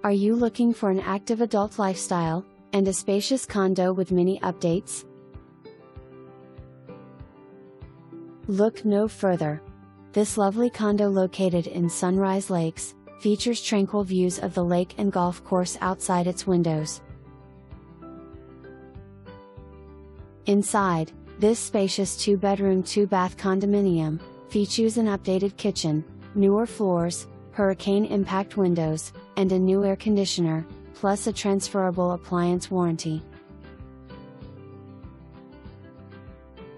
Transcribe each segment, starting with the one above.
Are you looking for an active adult lifestyle, and a spacious condo with many updates? Look no further. This lovely condo located in Sunrise Lakes, features tranquil views of the lake and golf course outside its windows. Inside, this spacious 2-bedroom 2-bath condominium features an updated kitchen, newer floors, hurricane impact windows, and a new air conditioner, plus a transferable appliance warranty.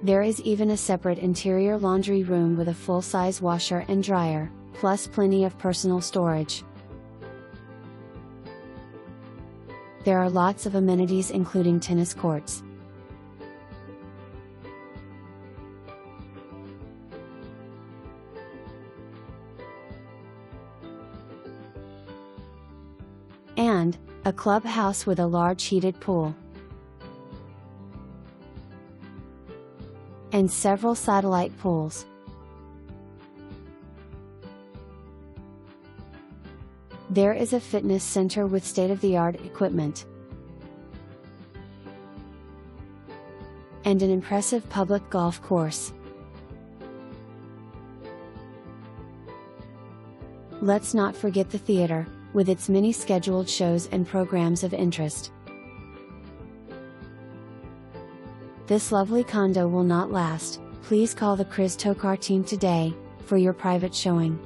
There is even a separate interior laundry room with a full-size washer and dryer, plus plenty of personal storage. There are lots of amenities including tennis courts, and a clubhouse with a large heated pool, and several satellite pools. There is a fitness center with state-of-the-art equipment, and an impressive public golf course. Let's not forget the theater, with its many scheduled shows and programs of interest. This lovely condo will not last. Please call the Tokar team today, for your private showing.